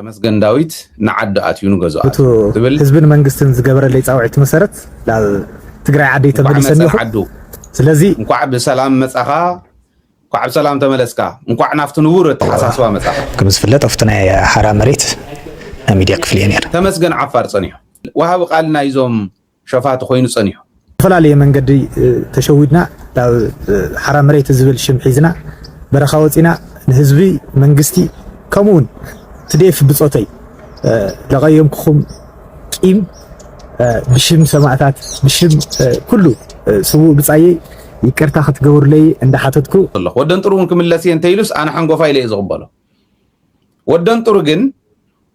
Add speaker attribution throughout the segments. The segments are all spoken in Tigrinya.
Speaker 1: ተመስገን ዳዊት ንዓዲ ኣትዩ ንገዛኣት
Speaker 2: ትብል ህዝብን መንግስትን ዝገበረለይ ጻውዒት መሰረት ናብ ትግራይ ዓደይ ተመሊሰን ይኹ ስለዚ
Speaker 1: እንኳዕ ብሰላም መጻኻ እንኳዕ ብሰላም ተመለስካ እንኳዕ ናፍቲ ንቡር ተሓሳስባ መጻኻ
Speaker 3: ከም ዝፍለጥ ኣብቲ ናይ ሓራ መሬት ሚድያ ክፍል እየ ነይረ
Speaker 1: ተመስገን ዓፋር ጸኒሑ ወሃብ ቃልና ይዞም ሸፋት ኮይኑ ጸኒሑፈላለየ
Speaker 2: መንገዲ ተሸዊድና ናብ ሓራ መሬት ዝብል ሽም ሒዝና በረኻ ወፂና ንህዝቢ መንግስቲ ከምኡን تديف بصوتي لغيمكم قيم بشم سماعتات بشم كله سو بصاي يكرتا خطغور لي عند حاتتكو
Speaker 1: الله ودن طرون كملاسي انتيلوس انا حنغوفا يلي زغبلو ودن طرو جن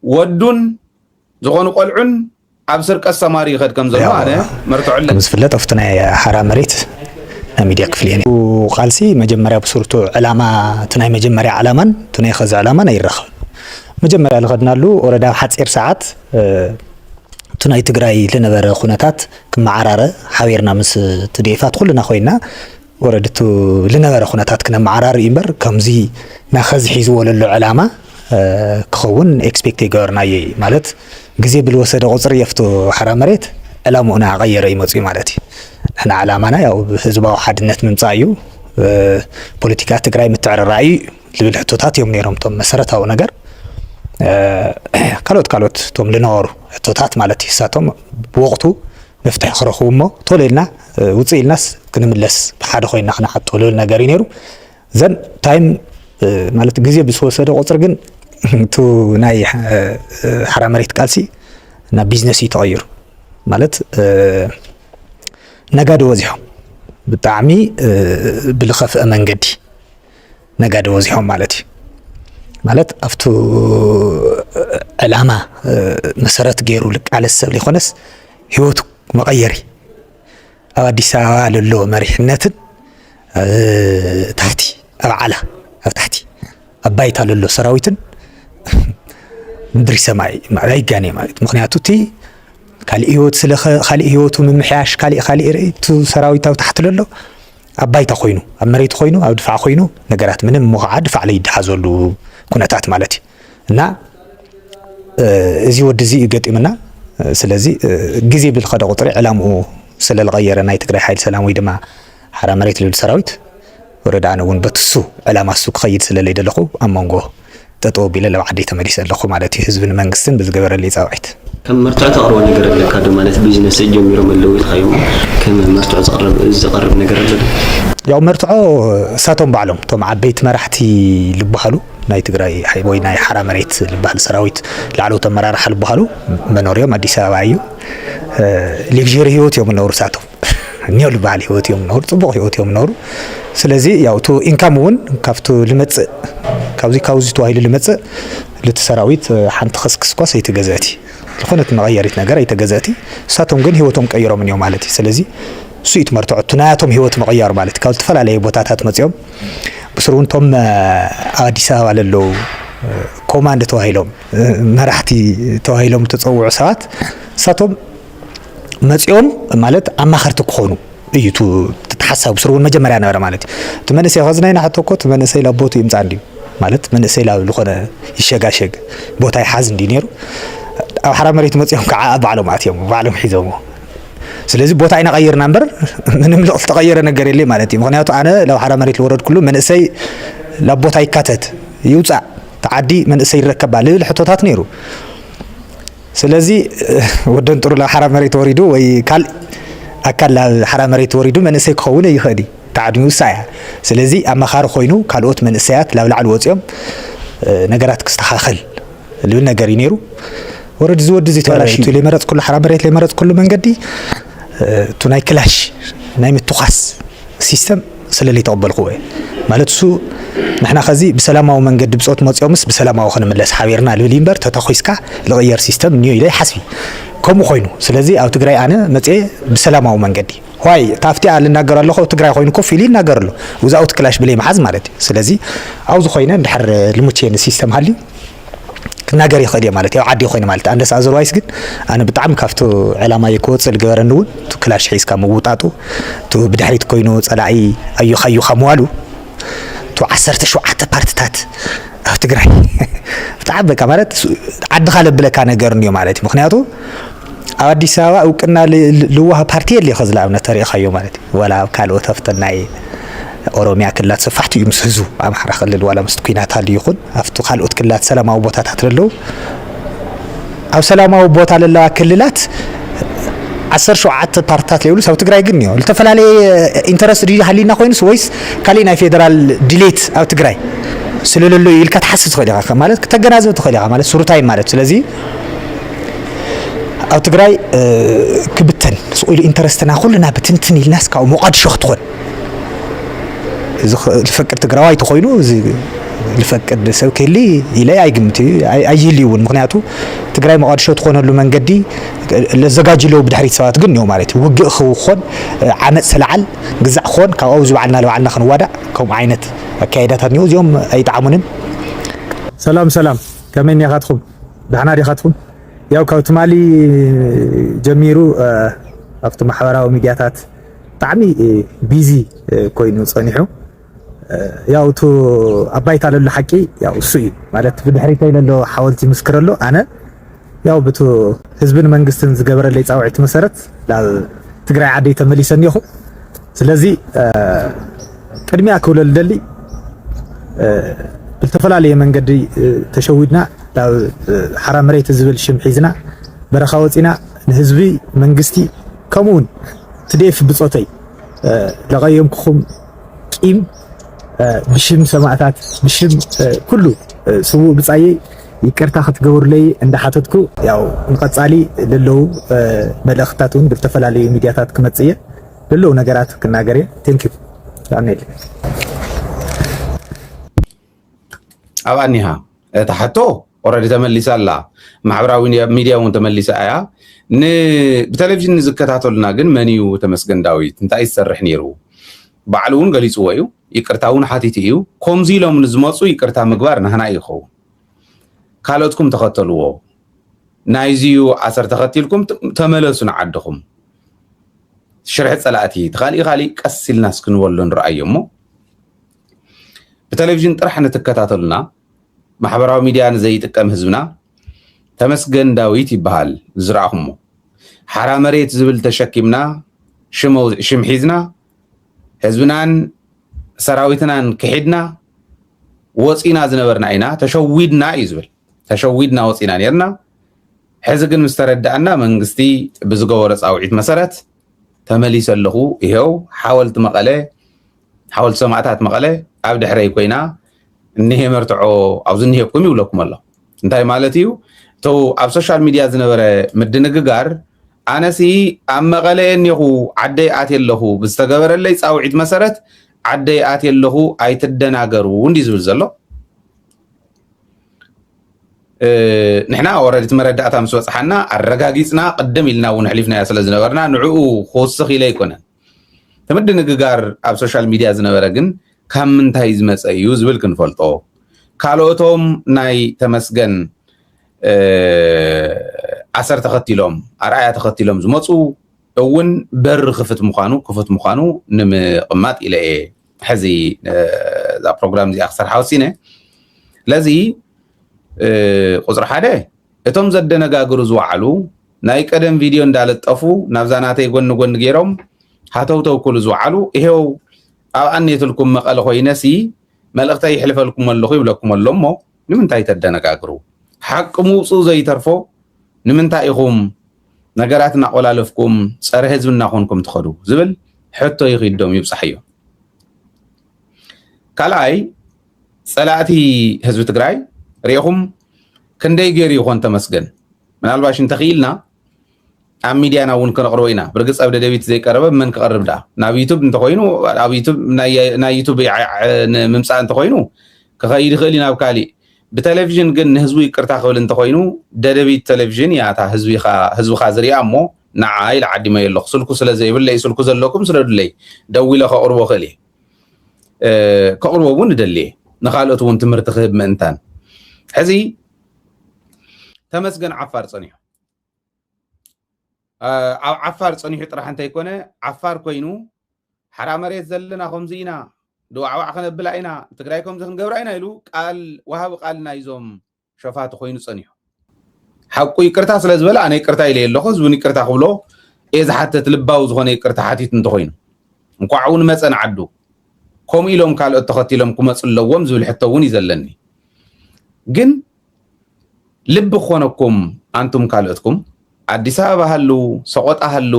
Speaker 1: ودون زغون قلعن ابسر قسماري خد كم زلو انا مرتعل
Speaker 3: كمس فلت افتنا حرا مريت ميديا كفليني وقالسي مجمريا بصورتو علامه تناي مجمريا علامه تناي خز علامه نيرخ مجمريا لغدنالو وردا حصير ساعات تناي تግራይ لنبره خناتات كما عراره حويرنا مس تديفات كلنا خوينا وردت لنبره خناتات كنا معرار يمبر كمزي ناخذ حيزو للو علامه كخون اكسبكت يغورناي مالت غزي بالوسد قصر يفتو حرام مريت علامونا غير يمصي مالتي احنا علامنا ياو حزباو حدነት ممصايو ፖለቲካ ትግራይ ምትዕርራይ ልብል ሕቶታት እዮም ነይሮም ቶም መሰረታዊ ነገር ካልኦት ቶም ልነበሩ ሕቶታት ማለት ይሳቶም ብወቅቱ መፍትሕ ክረኽቡሞ ቶለልና ውፅኢልናስ ክንምለስ ብሓደ ኮይና ክነሓተሉ ነገር ይነሩ ዘን ታይም ማለት ግዜ ብዝወሰደ ቁፅር ግን ቱ ናይ ሓራ መሬት ቃልሲ ና ቢዝነስ ይተغير ማለት ነጋዶ ወዚሖም ብጣዕሚ ብልኸፍአ መንገዲ ነጋዶ ወዚሖም ማለት አፍቱ ዓላማ መሰረት ገይሩ ልቃለ ሰብ ሊኾነስ ህይወቱ መቀየሪ ኣብ አዲስ አበባ ለሎ መሪሕነትን ታሕቲ ኣብ ዓላ ኣብ ታሕቲ አባይታ ለሎ ሰራዊትን ምድሪ ሰማይ ማይጋኔ ማለት ምክንያቱ እቲ ካልእ ህይወት ስለ ካልእ ህይወቱ ምምሕያሽ ካልእ ርእይቱ ሰራዊታው ታሕቲ ለሎ አባይታ ኮይኑ ኣብ መሬት ኮይኑ ኣብ ድፋዕ ኮይኑ ነገራት ምንም ሞኸዓ ድፋዕ ላይ ይድሓዘሉ ኩነታት ማለት እና እዚ ወድዚ ይገጥምና ስለዚ ግዜ ብልኸደ ቁጥሪ ዕላምኡ ስለልቀየረ ናይ ትግራይ ሓይል ሰላም ወይ ድማ ሓራ መሬት ልብል ሰራዊት ወረዳነ እውን በትሱ ዕላማ እሱ ክኸይድ ስለለይ ደለኹ ኣብ መንጎ ጠጠው ቢለ ለባዕደይ ተመሊሰ ኣለኹ ማለት ህዝብን መንግስትን ብዝገበረለይ ጻውዒት
Speaker 4: كم مرتع تقرأ نجار لك هذا مالت بيزنس يوم يوم اللي يخيم كم مرتع زقرب نجار لك
Speaker 3: يا مرتع ساتهم بعلم توم عبيت مرحتي لبحلو ناي تجراي حيوي ناي حرام ريت لبحل سراويت لعلو تمرار حل بحلو منوريوم أدي سوايو ليجير هيوت يوم النور ساتهم نيول بعلي هيوت يوم النور طبق هيوت يوم النور سلزي ياو تو إنكامون كافتو لمتس كاوزي تو هاي لمتس لتسراويت حنت خسكس كوس يتجازاتي لخونت مغيرت نجار يتجازاتي ساتهم جن هيوتهم كيرو من يوم مالتي سلزي سويت مرتع تناتهم هيوت مغير مالتي قال تفعل عليه بوتاتات متيوم بسرون توم أديس أبابا للو كوماند توهيلهم مرحتي توهيلهم تتصوع ساعات ساتهم متيوم مالت أما خرتك خونو يتو تتحسب بسرون مجمرة أنا مالتي تمنسي غزنين حتى كوت تمنسي لابوتي يمزعندي مالت منسي لا لخنا يشجع بوتاي حزن دينيرو أو حرام مريت متيوم كعاب معلوماتهم معلوم حزومه سلازي بوتا عينا غير نمبر من ملق تغير نجار اللي مالتي مغنياتو أنا لو حرام مريت الورد كله من أسي لبوتا يكاتت يوسع تعدي من أسي يركب عليه الحطوطات نيرو سلازي ودن ترو لا حرام مريت وريدو ويكال أكل لا حرام مريت وريدو من أسي خونه يخدي تعدي يوسع سلازي أما خار خوينو كالوت من أسيات لا لعل وتيم نجارات كستخاخل اللي نجاري نيرو ورد زود زي تلاشي اللي مرت كل حرام مريت اللي مرت كل من قدي تناي كلاش نايم التخص سيستم سلالي تقبل قوي مالتسو نحنا خزي بسلامة ومن قد بصوت مصيومس بسلامة وخنا من حاويرنا لليمبر تتخويسكا لغير سيستم نيو إلي حسبي كم خوينو سلازي أو تجري أنا متى بسلامة ومن قدي هاي تافتي على النجار الله أو تجري خوينو كفيلين نجار له وإذا أوت كلاش بلي محز مالتي سلازي أو خوينا نحر المتشين السيستم هالي ناجر يخدي مالتي أو عادي خوينا مالتي أنا سأزور وايس جد أنا بتعم كافتو علامة يكوت الجوار النون تو كلاش حيس كموتاتو تو بدحريت كوينو صلاعي أيو خموالو تو عسرت شو عت بارتات ኣብ ትግራይ ብጣዕሚ በቃ ማለት ዓድኻ ለብለካ ነገር እንዮ ማለት እዩ ምክንያቱ ኣብ ኣዲስ ኣበባ እውቅና ልዋሃ ፓርቲ የለ ኸዝላ ኣብነት ተሪእኻዮ ማለት እዩ ወላ ካልኦት ኣፍተን ናይ ኦሮሚያ ክልላት ሰፋሕቲ እዩ ምስ ህዝቡ ኣምሓራ ክልል ዋላ ምስ ኩናት ሃልዩ ይኹን ኣብቲ ካልኦት ክልላት ሰላማዊ ቦታታት ለለዉ ኣብ ሰላማዊ ቦታ ለለዋ ክልላት 17 ፓርቲታት ለይብሉ ኣብ ትግራይ ግን እዩ ዝተፈላለዩ ኢንተረስት ሃሊና ኮይኑስ ወይስ ካሊእ ናይ ፌደራል ዲሌት ኣብ ትግራይ ስለለሎ ኢልካ ትሓስብ ትኽእል ኢኻ ማለት ከተገናዘብ ትኽእል ኢኻ ማለት ሱሩታይ ማለት ስለዚ ኣብ ትግራይ ክብተን ስኡሉ ኢንተረስትና ኩልና ብትንትን ኢልናስ ካብኡ ሞቃዲሾ ክትኾን እዚ ልፈቅድ ትግራዋይ ተኮይኑ እዚ ልፈቅድ ሰብ ክህሊ ኢለይ ኣይግምት ኣይህሊ እውን ምክንያቱ ትግራይ ሞቃዲሾ ትኾነሉ መንገዲ ለዘጋጅለው ብድሕሪት ሰባት ግን ነው ማለት ውግእ ክኾን ዓመፅ ሰላዓል ግዛዕ ክኾን ካብኡ ዝበዓልና ለባዕልና ክንዋዳእ ከምኡ ዓይነት ኣካይዳታት ነው እዚኦም ኣይጣዕሙንን
Speaker 2: ሰላም ሰላም ከመይ ኒኻትኩም ደህና ዲኻትኩም ያው ካብ ትማሊ ጀሚሩ ኣብቲ ማሕበራዊ ሚድያታት ብጣዕሚ ቢዚ ኮይኑ ፀኒሑ ያው ቱ ኣባይታ ለሎ ሓቂ ያው እሱ እዩ ማለት ብድሕሪተይ ለሎ ሓወልቲ ምስክረሎ ኣነ ያው በቱ ህዝብን መንግስትን ዝገበረለይ ፃውዒት መሰረት ናብ ትግራይ ዓደይ ተመሊሰኒ ኢኹ ስለዚ ቅድሚያ ክብለል ደሊ ብዝተፈላለየ መንገዲ ተሸዊድና ናብ ሓራ መሬት ዝብል ሽም ሒዝና በረኻ ወፂና ንህዝቢ መንግስቲ ከምኡውን ትዴፍ ብፆተይ ለቀየምክኹም ቂም ብሽም ሰማዕታት ብሽም ኩሉ ስውእ ብፃየ ይቅርታ ክትገብሩለይ እንዳሓተትኩ ያው ንቀፃሊ ለለው መልእኽትታት እውን ብዝተፈላለዩ ሚድያታት ክመፅየ ለለው ነገራት ክናገር እየ ቴንኪዩ ዳንኤል
Speaker 1: ኣብ ኣኒሃ ተሓቶ ኦልሬዲ ተመሊሳ ኣላ ማሕበራዊ ሚድያ እውን ተመሊሳ እያ ብቴሌቭዥን ዝከታተሉና ግን መን እዩ ተመስገን ዳዊት እንታይ ይሰርሕ ነይሩ ባዕሉ እውን ገሊፅዎ እዩ ይቅርታ እውን ሓቲት እዩ ከምዚ ኢሎም ንዝመፁ ይቅርታ ምግባር ናህና ይኸውን ካልኦትኩም ተኸተልዎ ናይዝዩ ዓሰር ተኸቲልኩም ተመለሱ ንዓድኹም ሽርሒ ፀላእቲ ተኻሊእ ቀስ ኢልና እስክንበሎ ንረኣዮ እሞ ብቴሌቭዥን ጥራሕ ንትከታተሉና ማሕበራዊ ሚድያ ንዘይጥቀም ህዝብና ተመስገን ዳዊት ይበሃል ዝረኣኹሞ ሓራ መሬት ዝብል ተሸኪምና ሽም ሒዝና ህዝብናን ሰራዊትናን ክሒድና ወፂና ዝነበርና ኢና ተሸዊድና እዩ ዝብል ተሸዊድና ወፂና ነርና ሕዚ ግን ምስ ተረዳእና መንግስቲ ብዝገበሮ ፃውዒት መሰረት ተመሊሰ ኣለኹ ይሄው ሓወልቲ መቐለ ሓወልቲ ሰማዕታት መቐለ ኣብ ድሕረይ ኮይና እኒሄ መርትዖ ኣብዚ እኒሄኩም ይብለኩም ኣሎ እንታይ ማለት እዩ እቶ ኣብ ሶሻል ሚድያ ዝነበረ ምድንግጋር ኣነሲ ኣብ መቐለ እኒኹ ዓደይ ኣትየ ኣለኹ ብዝተገበረለይ ፃውዒት መሰረት ዓደይ ኣትየ ኣለኹ ኣይትደናገሩ እንዲ ዝብል ዘሎ ንሕና ኦልሬዲ መረዳእታ ምስ በፅሓና ኣረጋጊፅና ቅድም ኢልና እውን ሕሊፍናያ ስለ ዝነበርና ንዕኡ ክወስኽ ኢለ ኣይኮነን ተምድንግጋር ኣብ ሶሻል ሚድያ ዝነበረ ግን ካብ ምንታይ ዝመፀ እዩ ዝብል ክንፈልጦ ካልኦቶም ናይ ተመስገን ዓሰር ተኸቲሎም ኣርኣያ ተኸቲሎም ዝመፁ እውን በሪ ክፍት ምዃኑ ንምቕማጥ ኢለ እየ ሕዚ እዛ ፕሮግራም እዚኣ ክሰርሓ ወሲነ ለዚ ቁፅሪ ሓደ እቶም ዘደነጋግሩ ዝወዓሉ ናይ ቀደም ቪድዮ እንዳለጠፉ ናብዛ ናተይ ጎኒ ጎኒ ገይሮም ሃተውተው ኩሉ ዝወዓሉ ይሄው ኣብ ኣኔትልኩም መቐለ ኮይነሲ መልእኽተይ ይሕልፈልኩም ኣለኹ ይብለኩም ኣሎ እሞ ንምንታይ ተደነጋግሩ ሓቂ ምውፁእ ዘይተርፎ ንምንታይ ኢኹም ነገራት እናቆላለፍኩም ፀረ ህዝቢ እናኾንኩም ትኸዱ ዝብል ሕቶ ይኽዶም ይብፃሕ እዩ ካልኣይ ፀላእቲ ህዝቢ ትግራይ ሪኢኹም ክንደይ ገይሩ ይኾን ተመስገን ምናልባሽ እንተኽኢልና ኣብ ሚድያና እውን ከነቕርቦ ኢና ብርግፅ ኣብ ደደቢት ዘይቀረበ መን ክቐርብ ዳ ናብ ዩቱብ እንተኮይኑ ኣብ ዩቱብ ናይ ዩቱብ ምምፃእ እንተኮይኑ ክኸይድ ይኽእል ናብ ካሊእ ብቴሌቭዥን ግን ንህዝቡ ይቅርታ ክብል እንተኮይኑ ደደቢት ቴሌቭዥን ያታ ህዝብኻ ዝሪኣ እሞ ንዓይ ለዓዲመ የለኹ ስልኩ ስለዘይብለይ ስልኩ ዘለኩም ስለድለይ ደው ኢለ ከቕርቦ ክእል እየ ከቕርቦ እውን ንደሊ እየ ንኻልኦት እውን ትምህርቲ ክህብ ምእንታን ሕዚ ተመስገን ዓፋር ፀኒሑ ኣብ ዓፋር ፀኒሑ ጥራሕ እንተይኮነ ዓፋር ኮይኑ ሓራ መሬት ዘለና ከምዚ ኢና دوعوا خنبل عينا تግራይكم ዝንገብር አይና ኢሉ ቃል ወሃብ ቃልና ይዞም ሸፋቱ ኮይኑ ጸኒሑ حقو ይቅርታ ስለ ዝበለ ኣነ ይቅርታ ኢለ የለኹ ዝውን ይቅርታ ክብሎ እዛ ሓተት ልባው ዝኾነ ይቅርታ ሓቲት እንተኮይኑ እንኳውን መፀን ዓዱ ከም ኢሎም ካልኦት ተኸቲሎም ክመጽለዎም ዝብል ሕቶውን ይዘለኒ ግን ልብ ኾነኩም አንቱም ካልኦትኩም አዲስ አበባ ሃሉ ሰቆጣ ሃሉ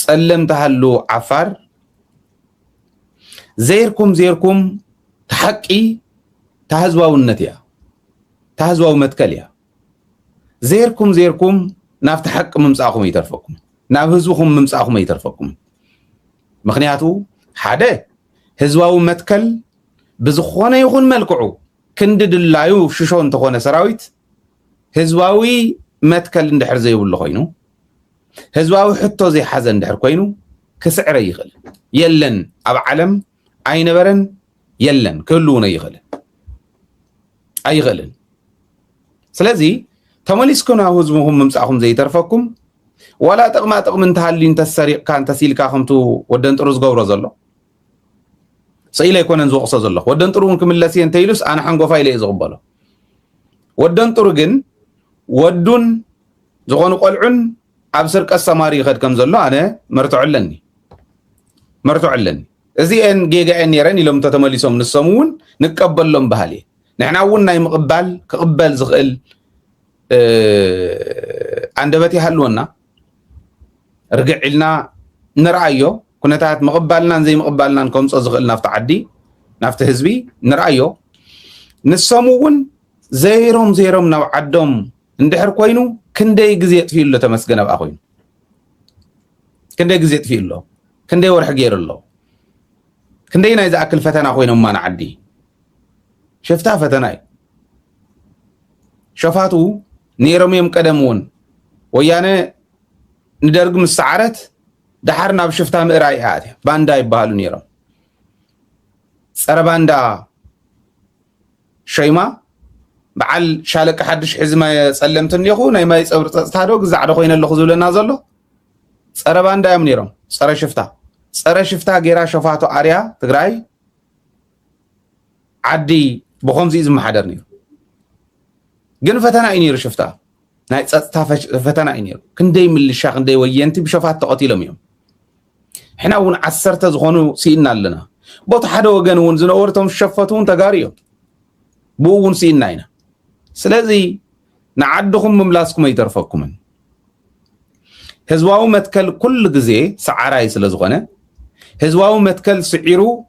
Speaker 1: ጸለምታ ሃሉ ዓፋር زيركم تحقي تهزواو النتيا تهزواو متكليا زيركم ناف تحق ممصاخم يترفكم ناف هزوكم ممصاخم يترفكم مخنياتو حدا هزواو متكل بزخونه يكون ملكعو كنددلايو ششون تخونه سراويت هزواوي متكل اندحر زيبل خوينو هزواوي حتو زي حزن اندحر كوينو كسعر يخل يلن اب عالم أي نبرن يلن كلون أيغلن سلازي تماليسكونا هزمهم ممساهم زي ترفكم ولا تقم انتهالي انت السريق كان تسيل كاخمتو ودن تروز قورو زلو سيلا يكون انزو قصة زلو ودن ترو منكم اللاسي انتيلوس انا حنقو فايلي ازغبالو ودن ترو جن ودن زغانو قلعن عبسر كالسماري خد كم زلو انا مرتو علني እዚአን ጌጋኤን ነረን ኢሎም ተተመሊሶም ንሰሙን ንቀበሎም ባህሊ ንሕናውን ናይ መቅባል ከቅበል ዝኽእል አንደበት ይሃልወና ርግዕልና ንራአዮ ኩነታት መቅባልናን ዘይ መቅባልናን ከምጾ ዝኽእል ናፍቲ ዓዲ ናፍቲ ህዝቢ ንራአዮ ንሰሙን ዘይሮም ናብ ዓዶም እንድሕር ኮይኑ ክንደይ ግዜ ጥፊሉ ተመስገነ በአ ኮይኑ ክንደይ ግዜ ጥፊሉ ክንደይ ወርሕ ገይሩሎ كندينا إذا أكل فتنا خوينا ما نعدي شفتها فتناي شفاتو نيرم يوم قدمون ويانا ندرج مستعرت دحرنا بشفتها مقراي هذه باندا يبالو نيرم سر باندا شيما بعل شالك حدش حزمه سلمتن يخو ناي ما يصبر تصادو غزعدو خوينا لو خذولنا زلو سر باندا يم نيرم سر شفتها سر شفتا غيرا شفاتو اريا تግራይ عدي بخمز إذ محدر نير جن فتنا إنير شفتا ناي تصتا فتنا إنير كندي من الشاق كندي وينتي بشفات تقاتلهم يوم إحنا ون عسرت زخونو سينا لنا بط حدا وجن ون زنورتهم شفتون تجاريو بو ون سينا سلازي نعدهم مملاسكم يترفقكم هزواو متكل كل جزء سعراي سلازغنا هزواو متكل سعيرو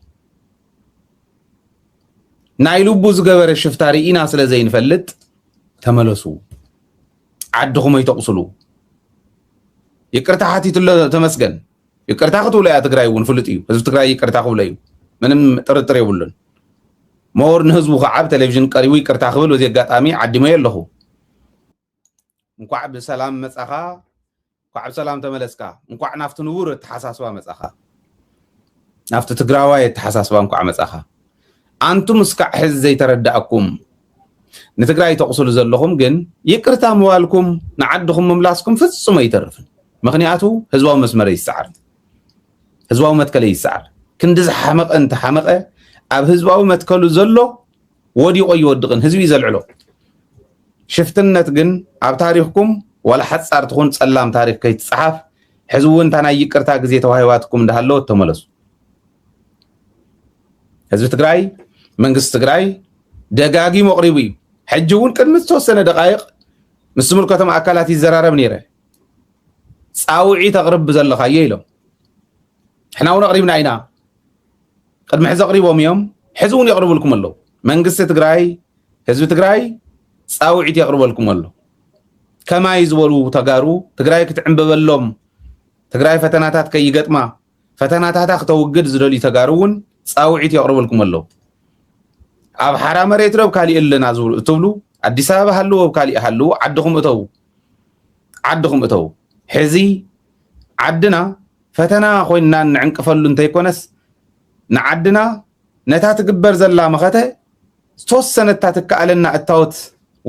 Speaker 1: نايلو بوز جبر الشفتاري إنا سلازين فلت تملسو عدهم يتقصلو يكرت حاتي تلا تمسجن يكرت أخذوا لا تجراي ونفلتيو هزو تجراي يكرت أخذوا ليو منم ترى يقولون مور نهزو خعب تلفزيون قريوي كرت أخذوا وزي قات أمي عدي ما يلهو مقعب سلام مسخا قعب سلام تملسكا مقع نافت نور تحساسوا مسخا نافت تجراوي تحساسوا مقع مسخا أنتم مسكع حز زي تردأكم نتجراي تقصلوا زلهم جن يكرتا موالكم نعدهم مملاسكم فسوا ما يترفن مغنياتو هزواو مسمر يسعر هزواو متكل يسعر كندز حمق انت حمقه اب هزواو متكلو زلو ودي قوي ودقن هزبي زلعلو شفتنت جن اب تاريخكم ولا حد صار تكون صلام تاريخ كي تصحف حزون تانا يكرتا غزي توهيواتكم دهلو تملسوا هزب تግራይ መንግስት ትግራይ ደጋጊ መቅሪቡ ሕጅውን ቅድሚ ተወሰነ ደቃይቅ ምስሙል ከተማ አካላት ይዘራረብ ነይረ ጻውዒ ተቅርብ ዘለኻየ ኢሎም احنا ون قريبنا عينا قد محز قريبهم يوم حزون يقربوا لكم الله መንግስት ትግራይ ህዝብ ትግራይ ጻውዒ يقربوا لكم الله كما يزولوا تغارو تግራይ ክትዕንበበሎም ትግራይ ፈተናታት ከይገጥማ ፈተናታት ከተወግድ ዝደሊ ተጋሩውን ጻውዒት يقربوا لكم الله اب حرا مريت رب كالي إلنا تبلو አዲስ አበባ ሃሉ ወብካሊ ሃሉ ዓድኹም እተው ሕዚ ዓድና ፈተና ኮይና ንዕንቅፈሉ እንተይኮነስ ንዓድና ነታ ትግበር ዘላ መኸተ ተወሰነታ ትከኣለና እታወት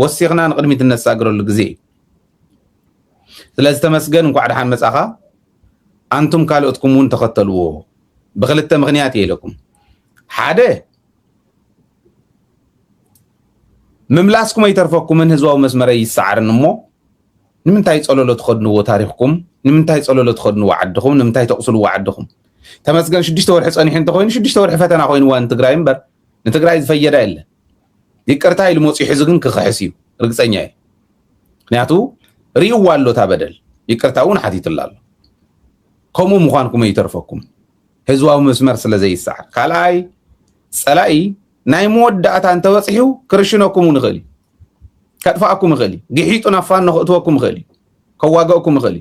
Speaker 1: ወሲኽና ንቅድሚት ነሳግረሉ ግዜ ስለዚ ተመስገን እንኳዕ ደሓን መጻኻ አንቱም ካልኦትኩም ውን ተኸተልዎ ብኽልተ ምኽንያት የለኩም حدا مملاسكم يترفقكم من هزواو مسمري يسعرن مو نمنتاي تصلولو تخدنو تاريخكم نمنتاي تصلولو تخدنو وعدكم نمنتاي تقصلوا وعدكم تمسكن 6 ورح صنيحين تخوين 6 ورح فتنا خوين وان تግራይ እምበር ንትግራይ ዝፈየዳ የለ ይቅርታ ኢሉ ሞጽ ይሕዝ ግን ክኸሕሲዩ ርግጸኛ እየ ምክንያቱ ሪኡ አሎ ታበደል ይቅርታውን ሓቲትላሎ ከምኡ ምዃንኩም ይተርፈኩም ህዝባዊ መስመር ስለዘይሳዕ ካልኣይ ጸላኢ ናይ መወዳእታ እንተበጽሑ ክርሽነኩም ንኽእል ከጥፋአኩም ንኽእል ግሒጡ ናፋን ንኽእትወኩም ንኽእል ከዋገእኩም ንኽእል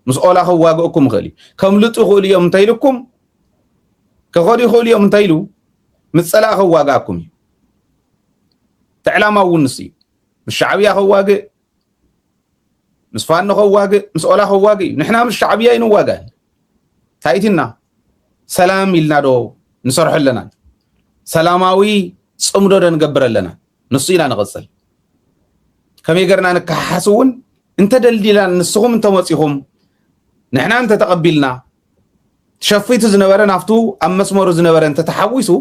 Speaker 1: ምስ ኦላ ከዋገእኩም ንኽእል ከምልጡ ይኽእሉ እዮም እንተይልኩም ከኸዱ ይኽእሉ እዮም እንተይሉ ምስ ጸላእ ከዋግኣኩም እዩ ተዕላማ እውን ንስ እዩ ምስ ሻዕብያ ከዋግእ ምስ ፋኖ ከዋግእ ምስ ኦላ ከዋግእ እዩ ንሕና ምስ ሻዕብያ ይንዋጋእ ታይቲና ሰላም ኢልና ዶ ንሰርሖ ኣለና ሰላማዊ ጽምዶ ዶ ንገብር ኣለና ንሱ ኢላ ንቕጽል ከመይ ገርና ንከሓሓስ እውን እንተደልዲላ ንስኹም እንተመፂኹም ንሕና እንተ ተቐቢልና ተሸፊቱ ዝነበረ ናፍቱ ኣብ መስመሩ ዝነበረ እንተ ተሓዊሱ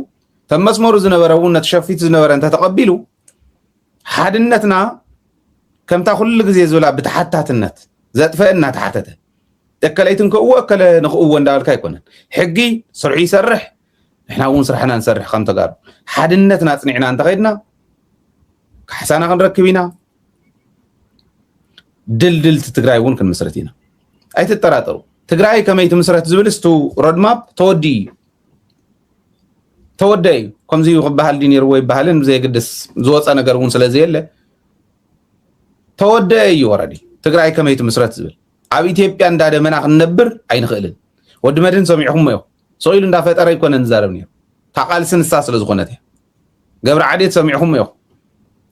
Speaker 1: ተም መስመሩ ዝነበረ እውን ተሸፊቱ ዝነበረ እንተ ተቐቢሉ ሓድነትና ከምታ ኩሉ ግዜ ዝብላ ብተሓታትነት ዘጥፈአና ተሓተተ እከለይትን ክእዎ እከለ ንኽእዎ እንዳበልካ ኣይኮነን ሕጊ ስርሑ ይሰርሕ ንሕና እውን ስራሕና ንሰርሕ ከም ተጋሩ ሓድነትና ጽኒዕና እንተኸይድና ካሕሳና ክንረክብ ኢና ድልድልቲ ትግራይ እውን ክንምስረት ኢና ኣይትጠራጠሩ ትግራይ ከመይ ትምስረት ዝብል እስቱ ሮድማፕ ተወደይ ከምዚ ክበሃል ዲነር ወይ ባህልን ዘይግድስ ዝወፀ ነገር እውን ስለዘየለ ተወደይ እዩ ወረዲ ትግራይ ከመይ ትምስረት ዝብል ኣብ ኢትዮጵያ እንዳደመና ክንነብር ኣይንኽእልን ወዲ መድን ሰሚዕኹም እዮ ሰኢሉ እንዳፈጠረ ይኮነን ዝዛረብ ነይሩ ታቃልሲ ንሳ ስለ ዝኾነት እያ ገብረ ዓዴት ሰሚዕኹም እዮ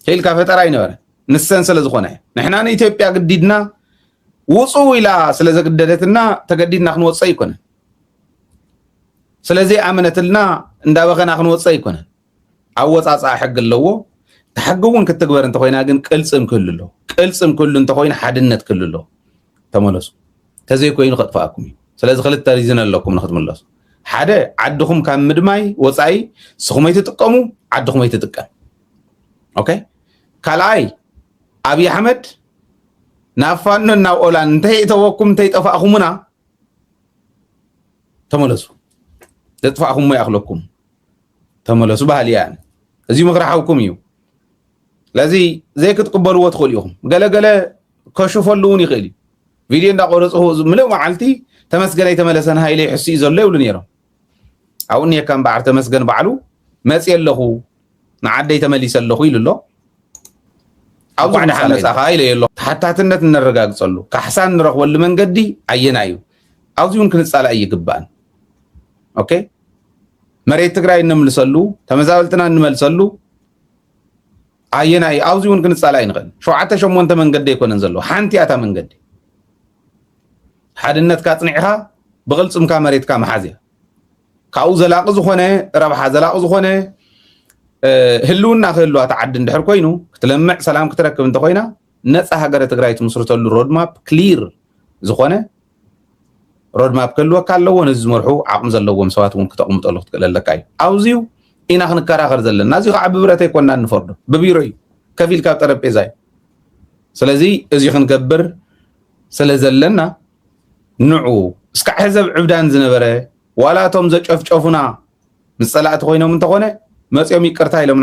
Speaker 1: ከይልካ ፈጠራ ይነበረ ንሰን ስለ ዝኾነ ንሕና ንኢትዮጵያ ግዲድና ውፁ ኢላ ስለ ዘግደደትና ተገዲድና ክንወፅእ ይኮነን ስለዚ ኣመነትልና እንዳበኸና ክንወፅእ ይኮነን ኣብ ወፃፃ ሕጊ ኣለዎ ተሕጊ እውን ክትግበር እንተኮይና ግን ቅልፅም ክህሉ ኣለዎ ቅልፅም ክህሉ እንተኮይና ሓድነት ክህሉ ኣለዎ ተመለሱ ተዘይኮይኑ ከጥፋኣኩም እዩ ስለዚ ክልተ ሪዝን ኣለኩም ንክትምለሱ ሓደ ዓድኹም ካብ ምድማይ ወፃኢ ስኹም ኣይትጥቀሙ ዓድኹም ኣይትጥቀም ኦኬ ካልኣይ ኣብይ ኣሕመድ ናብ ፋኖ ናብ ኦላን እንተይተወኩም እንተይጠፋእኹምና ተመለሱ ተጥፋእኹም ያኽለኩም ተመለሱ ባህል ያን እዚ ምክራሓውኩም እዩ ለዚ ዘይክትቅበልዎ ትኽእሉ ኢኹም ገለገለ ከሽፈሉ እውን ይኽእል እዩ ቪድዮ እንዳቆረፅሁ ምልእ መዓልቲ ተመስገን ኣይተመለሰን ሃይለ ይሕሱ እዩ ዘሎ ይብሉ ነይሮም ኣብኡ ኒየካ እምበዓር ተመስገን ባዕሉ መፅእ ኣለኹ ንዓደይ ተመሊሰ ኣለኹ ኢሉ ኣሎ ኣብ ጓዕዳ ሓመፃኻ ኢለ የሎ ተሓታትነት እንረጋግፀሉ ካሕሳን ንረኽበሉ መንገዲ ኣየና እዩ ኣብዚ እውን ክንፃላእ ይግባእን ኦኬ መሬት ትግራይ እንምልሰሉ ተመዛበልትና እንመልሰሉ ኣየና እዩ ኣብዚ እውን ክንፃላእ ይንኽእል 7-8 መንገዲ ኣይኮነን ዘሎ ሓንቲ እታ መንገዲ ሓድነትካ ፅኒዕኻ ብቕልፅምካ መሬትካ መሓዝያ ካብኡ ዘላቂ ዝኾነ ረብሓ ዘላቂ ዝኾነ ህልውና ክህልዋ ተዓዲ እንድሕር ኮይኑ ክትለምዕ ሰላም ክትረክብ እንተኮይና ነፃ ሃገረ ትግራይ ትምስርተሉ ሮድማፕ ክሊር ዝኾነ ሮድማፕ ክህልወካ ኣለዎ ነዚ ዝመርሑ ዓቕሚ ዘለዎም ሰባት እውን ክተቕምጠሉ ክትክእል ኣለካ እዩ ኣብዚዩ ኢና ክንከራኸር ዘለና እዚ ከዓ ብብረት ኣይኮንና ንፈርዶ ብቢሮ እዩ ከፍ ኢልካ ኣብ ጠረጴዛ እዩ ስለዚ እዚ ክንገብር ስለ ዘለና ንዑ እስካዕ ሕዘብ ዕብዳን ዝነበረ ዋላቶም ዘጨፍጨፉና ምስ ፀላእቲ ኮይኖም እንተኾነ መፅኦም ይቅርታ ኢሎም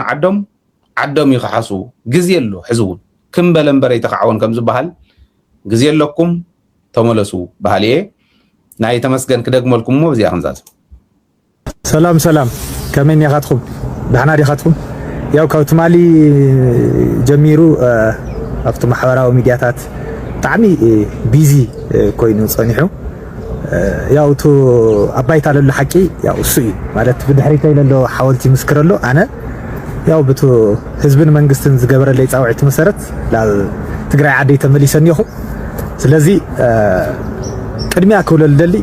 Speaker 1: ዓዶም ይኸሓሱ ግዜ ኣሎ ሕዚ እውን ክንበለ እምበረ ይተኸዓወን ከም ዝበሃል ግዜ ኣለኩም ተመለሱ ባህል እየ ናይ ተመስገን ክደግመልኩም ሞ በዚኣ ክንዛዝ
Speaker 2: ሰላም ከመይ ኒኻትኩም ደሕና ዲኻትኩም ያው ካብ ትማሊ ጀሚሩ ኣብቲ ማሕበራዊ ሚድያታት ብጣዕሚ ቢዚ ኮይኑ ፀኒሑ ያው ቱ ኣባይታ ለሎ ሓቂ ያው እሱ እዩ ማለት ብድሕሪተ ኢለሎ ሓወልቲ ይምስክረሎ ኣነ ያው ብቱ ህዝብን መንግስትን ዝገበረለይ ፃውዒት መሰረት ናብ ትግራይ ዓደይ ተመሊሰኒ ኢኹ ስለዚ ቅድሚያ ክብለሉ ደሊ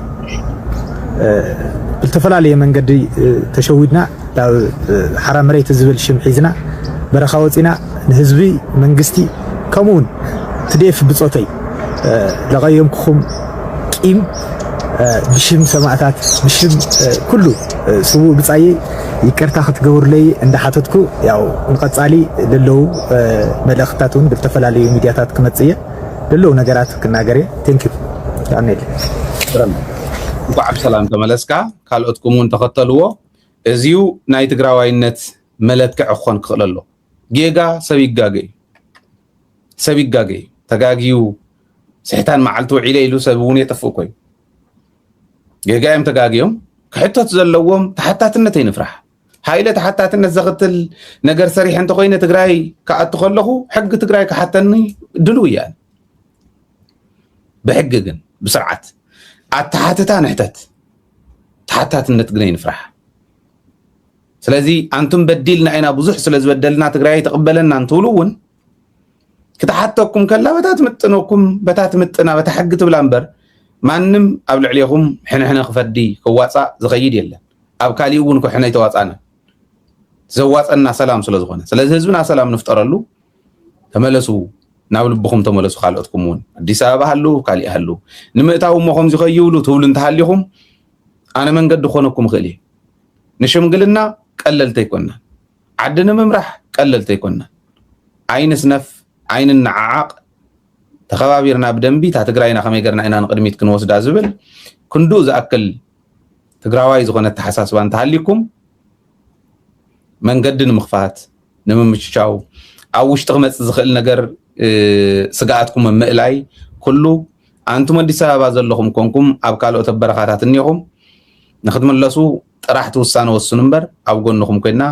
Speaker 2: ብዝተፈላለየ መንገዲ ተሸዊድና ናብ ሓራ መሬት ዝብል ሽም ሒዝና በረኻ ወፂና ንህዝቢ መንግስቲ ከምኡውን ትዴፍ ብፆተይ ለቐየምክኹም ቂም بشم سماعتات بشم كله سووا بصاي يكرتا ክትገብሩለይ እንዳሓተትኩ ያው እንቀጻሊ ለለው መልእክታቱን በተፈላለዩ ሚዲያታት ከመጽየ ለለው ነገራት ክናገሬ ቴንክ ዩ ያኔል
Speaker 1: እንኳን ሰላም ተመለስካ ካልኦትኩምን ተከተልዎ እዚዩ ናይ ትግራዋይነት መለክዕ ኾን ክኽለሎ ጌጋ ሰቢጋገይ ተጋጊዩ ስሕታን መዓልቱ ዒለ ኢሉ ሰብውን የጠፍኡ ኮይ ጌጋዮም ተጋጊዮም ክሕተት ዘለዎም ተሓታትነት ይንፍራሕ ሃይለ ተሓታትነት ዘኽትል ነገር ሰሪሕ እንተ ኮይነ ትግራይ ከኣቱ ከለኹ ሕጊ ትግራይ ከሓተኒ ድሉ እያን ብሕጊ ግን ብስርዓት ኣተሓትታ ንሕተት ተሓታትነት ግን ይንፍራሕ ስለዚ አንቱም በዲልና ኢና ብዙሕ ስለ ዝበደልና ትግራይ ተቀበለና እንትብሉ እውን ክትሓተኩም ከላ በታት ምጥና በተሕጊ ትብላ እምበር ማንም ኣብ ልዕሊኹም ሕንሕነ ክፈዲ ክዋፃእ ዝኸይድ የለን ኣብ ካሊእ እውን ኩሕነ ይተዋፃና ዘዋፀና ሰላም ስለ ዝኾነ ስለዚ ህዝብና ሰላም ንፍጠረሉ ተመለሱ ናብ ልብኹም ተመለሱ ካልኦትኩም እውን ኣዲስ ኣበባ ሃሉ ካሊእ ሃሉ ንምእታው ሞኹም ዝኸይብሉ ትብሉ እንተሃሊኹም ኣነ መንገዲ ክኾነኩም ክእል እየ ንሽምግልና ቀለልቲ ኣይኮና ዓዲ ንምምራሕ ቀለልቲ ኣይኮና ዓይን ስነፍ ዓይን ንዓዓቕ ተኸባቢርና ብደንቢ ታ ትግራይና ከመይ ገርና ኢና ንቅድሚት ክንወስዳ ዝብል ክንዱእ ዝኣክል ትግራዋይ ዝኾነ ተሓሳስባ እንተሃሊኩም መንገዲ ንምኽፋት ንምምችቻው ኣብ ውሽጢ ክመፅእ ዝኽእል ነገር ስጋኣትኩም ምእላይ ኩሉ ኣንቱም ኣዲስ ኣበባ ዘለኹም ኮንኩም ኣብ ካልኦት በረኻታት እኒኹም ንኽትመለሱ ጥራሕቲ ውሳነ ወስኑ እምበር ኣብ ጎንኹም ኮይና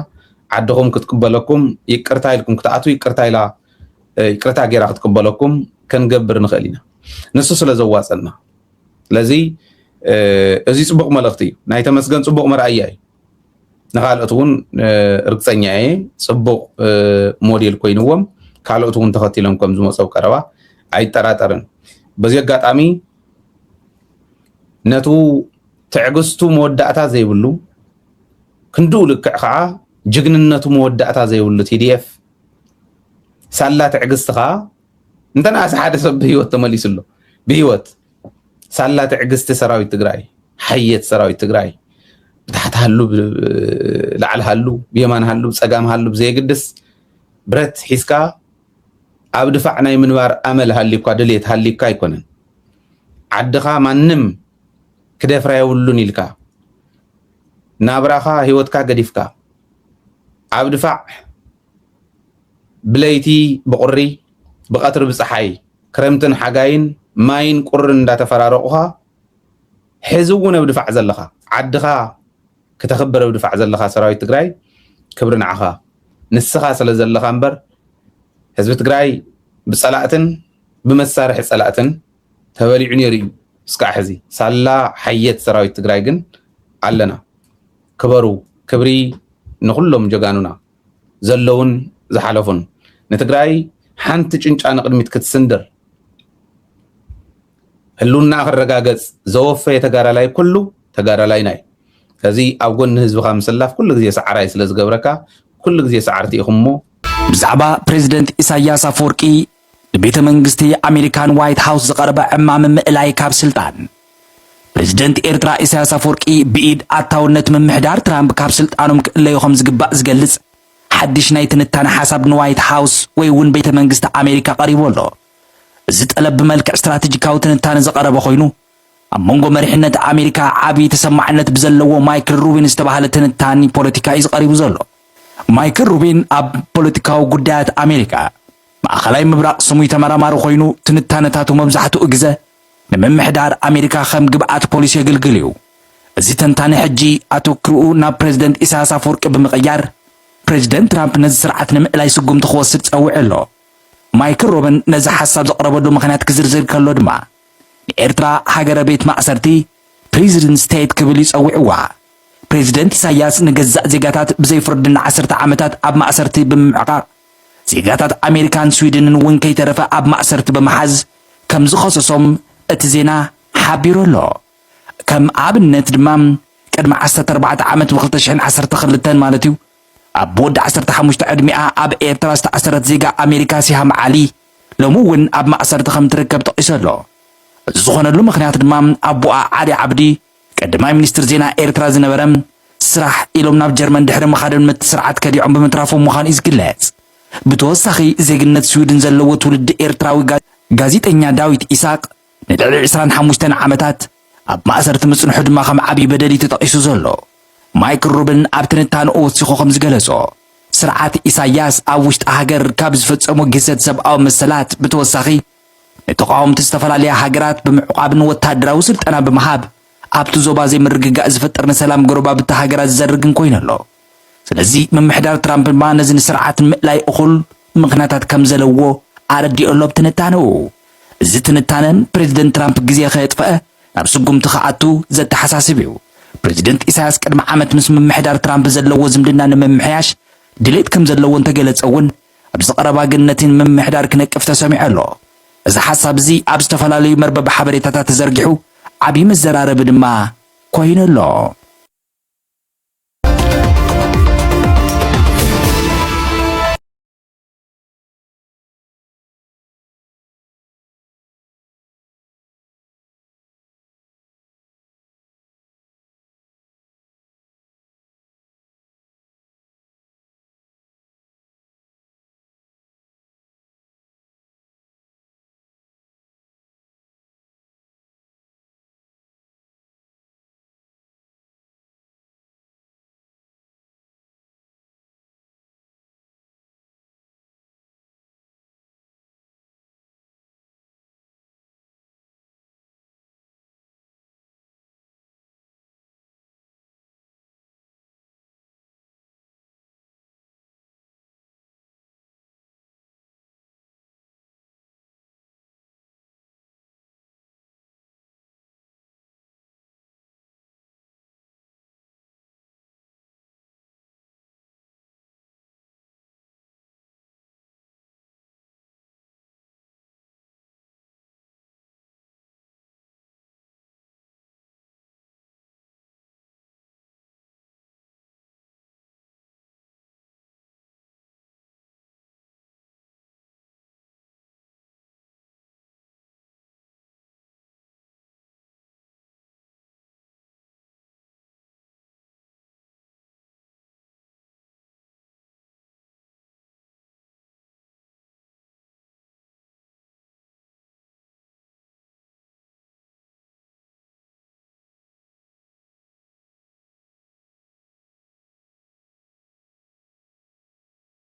Speaker 1: ዓድኹም ክትቅበለኩም ይቅርታ ኢልኩም ክትኣቱ ይቅርታ ጌራ ክትቅበለኩም ከንገብር ንኽእል ኢና ንሱ ስለ ዘዋፀና ስለዚ እዚ ፅቡቕ መልእኽቲ እዩ ናይ ተመስገን ፅቡቕ መርኣያ እዩ ንኻልኦት እውን ርግፀኛ እየ ፅቡቕ ሞዴል ኮይንዎም ካልኦት እውን ተኸቲሎም ከም ዝመፀው ቀረባ ኣይጠራጠርን በዚ ኣጋጣሚ ነቱ ትዕግስቱ መወዳእታ ዘይብሉ ክንዱእ ልክዕ ከዓ ጅግንነቱ መወዳእታ ዘይብሉ ቲዲኤፍ ሳላ ትዕግስቲ ከዓ እንተነኣሰ ሓደ ሰብ ብሂወት ተመሊሱሎ ብሂወት ሳላ ትዕግስቲ ሰራዊት ትግራይ ሓየት ሰራዊት ትግራይ ብታሕቲ ሃሉ ላዕሊ ሃሉ ብየማን ሃሉ ፀጋም ሃሉ ብዘየግድስ ብረት ሒዝካ ኣብ ድፋዕ ናይ ምንባር ኣመል ሃሊኳ ድሌት ሃሊካ ኣይኮነን ዓድኻ ማንም ክደፍራ የብሉን ኢልካ ናብራኻ ሂወትካ ገዲፍካ ኣብ ድፋዕ ብለይቲ ብቁሪ ብቀትሪ ብፀሓይ ክረምትን ሓጋይን ማይን ቁርን እንዳተፈራረቑኻ ሕዚ እውን ኣብ ድፋዕ ዘለኻ ዓድኻ ከተኽብር ኣብ ድፋዕ ዘለኻ ሰራዊት ትግራይ ክብሪ ንዓኻ ንስኻ ስለ ዘለኻ እምበር ህዝቢ ትግራይ ብፀላእትን ብመሳርሒ ፀላእትን ተበሊዑ ነይሩ እዩ እስካዕ ሕዚ ሳላ ሓየት ሰራዊት ትግራይ ግን ኣለና ክበሩ ክብሪ ንኩሎም ጀጋኑና ዘለውን ዝሓለፉን ንትግራይ ሓንቲ ጭንጫ ንቅድሚት ክትስንድር ህሉና ክረጋገፅ ዘወፈየ ተጋዳላይ ኩሉ ተጋዳላይ ናይ ከዚ ኣብ ጎኒ ህዝብኻ ምስላፍ ኩሉ ግዜ ሰዓራይ ስለ ዝገብረካ ኩሉ ግዜ ሰዓርቲ ኢኹም እሞ
Speaker 5: ብዛዕባ ፕሬዚደንት ኢሳያስ አፈወርቂ ንቤተ መንግስቲ ኣሜሪካን ዋይት ሃውስ ዝቐረበ ዕማም ምእላይ ካብ ስልጣን ፕሬዚደንት ኤርትራ ኢሳያስ አፈወርቂ ብኢድ ኣታውነት ምምሕዳር ትራምፕ ካብ ስልጣኖም ክእለይኹም ዝግባእ ዝገልጽ ሓድሽ ናይ ትንታነ ሓሳብ ንዋይት ሃውስ ወይ እውን ቤተ መንግስቲ ኣሜሪካ ቀሪቡ ኣሎ እዚ ጠለብ ብመልክዕ ስትራቴጂካዊ ትንታነ ዘቐረበ ኮይኑ ኣብ መንጎ መሪሕነት ኣሜሪካ ዓብዪ ተሰማዕነት ብዘለዎ ማይክል ሩቢን ዝተባህለ ትንታኒ ፖለቲካ እዩ ዝቐሪቡ ዘሎ ማይክል ሩቢን ኣብ ፖለቲካዊ ጉዳያት ኣሜሪካ ማእኸላይ ምብራቕ ስሙይ ተመራማሪ ኮይኑ ትንታነታቱ መብዛሕትኡ ግዜ ንምምሕዳር ኣሜሪካ ከም ግብኣት ፖሊሲ የገልግል እዩ እዚ ተንታኒ ሕጂ ኣተክርኡ ናብ ፕሬዚደንት ኢሳያስ አፈወርቂ ብምቕያር ፕሬዚደንት ትራምፕ ነዚ ስርዓት ንምእላይ ስጉምቲ ክወስድ ፀዊዑ ኣሎ ማይክል ሩቢን ነዚ ሓሳብ ዘቕረበሉ ምክንያት ክዝርዝር ከሎ ድማ ንኤርትራ ሃገረ ቤት ማእሰርቲ ፕሪዝን ስቴት ክብል ይፀዊዕዋ ፕሬዚደንት ኢሳያስ ንገዛእ ዜጋታት ብዘይፍርድና 10 ዓመታት ኣብ ማእሰርቲ ብምዕቃቕ ዜጋታት ኣሜሪካን ስዊድንን እውን ከይተረፈ ኣብ ማእሰርቲ ብምሓዝ ከም ዝኸሰሶም እቲ ዜና ሓቢሩ ኣሎ ከም ኣብነት ድማ ቅድሚ 14 ዓመት ብ2012 ማለት እዩ ኣብ ወዲ 15 ዕድሚኣ ኣብ ኤርትራ ዝተኣሰረት ዜጋ ኣሜሪካ ሲሃም ዓሊ ሎሚ እውን ኣብ ማእሰርቲ ከም ትርከብ ጠቂሱ ኣሎ ዝኾነሉ ምኽንያት ድማ ኣቦኣ ዓሊ ዓብዲ ቀዳማይ ሚኒስትር ዜና ኤርትራ ዝነበረ ስራሕ ኢሎም ናብ ጀርመን ድሕሪ መኻደን ምትስርዓት ከዲዖም ብምትራፎም ምዃኑ ይዝግለጽ። ብተወሳኺ ዜግነት ስዊድን ዘለዎ ትውልዲ ኤርትራዊ ጋዜጠኛ ዳዊት ኢሳቅ ንልዕሊ 25 ዓመታት ኣብ ማእሰርቲ ምጽንሑ ድማ ከም ዓብዪ በደሊ ተጠቒሱ ዘሎ ማይክል ሩብን ኣብ ትንታንኡ ወሲኹ ከም ዝገለጾ ስርዓት ኢሳያስ ኣብ ውሽጢ ሃገር ካብ ዝፈጸሙ ግሰት ሰብኣዊ መሰላት ብተወሳኺ ንተቃወምቲ ዝተፈላለያ ሃገራት ብምዕቋብን ወታደራዊ ስልጠና ብምሃብ ኣብቲ ዞባ ዘይምርግጋእ ዝፈጥር ንሰላም ጎረባብቲ ሃገራት ዝዘርግን ኮይኑ ኣሎ። ስለዚ ምምሕዳር ትራምፕ ድማ ነዚ ንስርዓት ምእላይ እኹል ምኽንያታት ከም ዘለዎ ኣረዲኡሎ ብትንታነኡ። እዚ ትንታነን ፕሬዚደንት ትራምፕ ግዜ ከየጥፍአ ናብ ስጉምቲ ከኣቱ ዘተሓሳስብ እዩ። ፕሬዚደንት ኢሳያስ ቅድሚ ዓመት ምስ ምምሕዳር ትራምፕ ዘለዎ ዝምድና ንምምሕያሽ ድሌት ከም ዘለዎ እንተገለጸ እውን ኣብ ዝቐረባ ግን ነቲ ምምሕዳር ክነቅፍ ተሰሚዑ ኣሎ። እዚ ሓሳብ እዚ ኣብ ዝተፈላለዩ መርበብ ሓበሬታታት ተዘርጊሑ ዓብዪ መዘራረቢ ድማ ኮይኑ ኣሎ።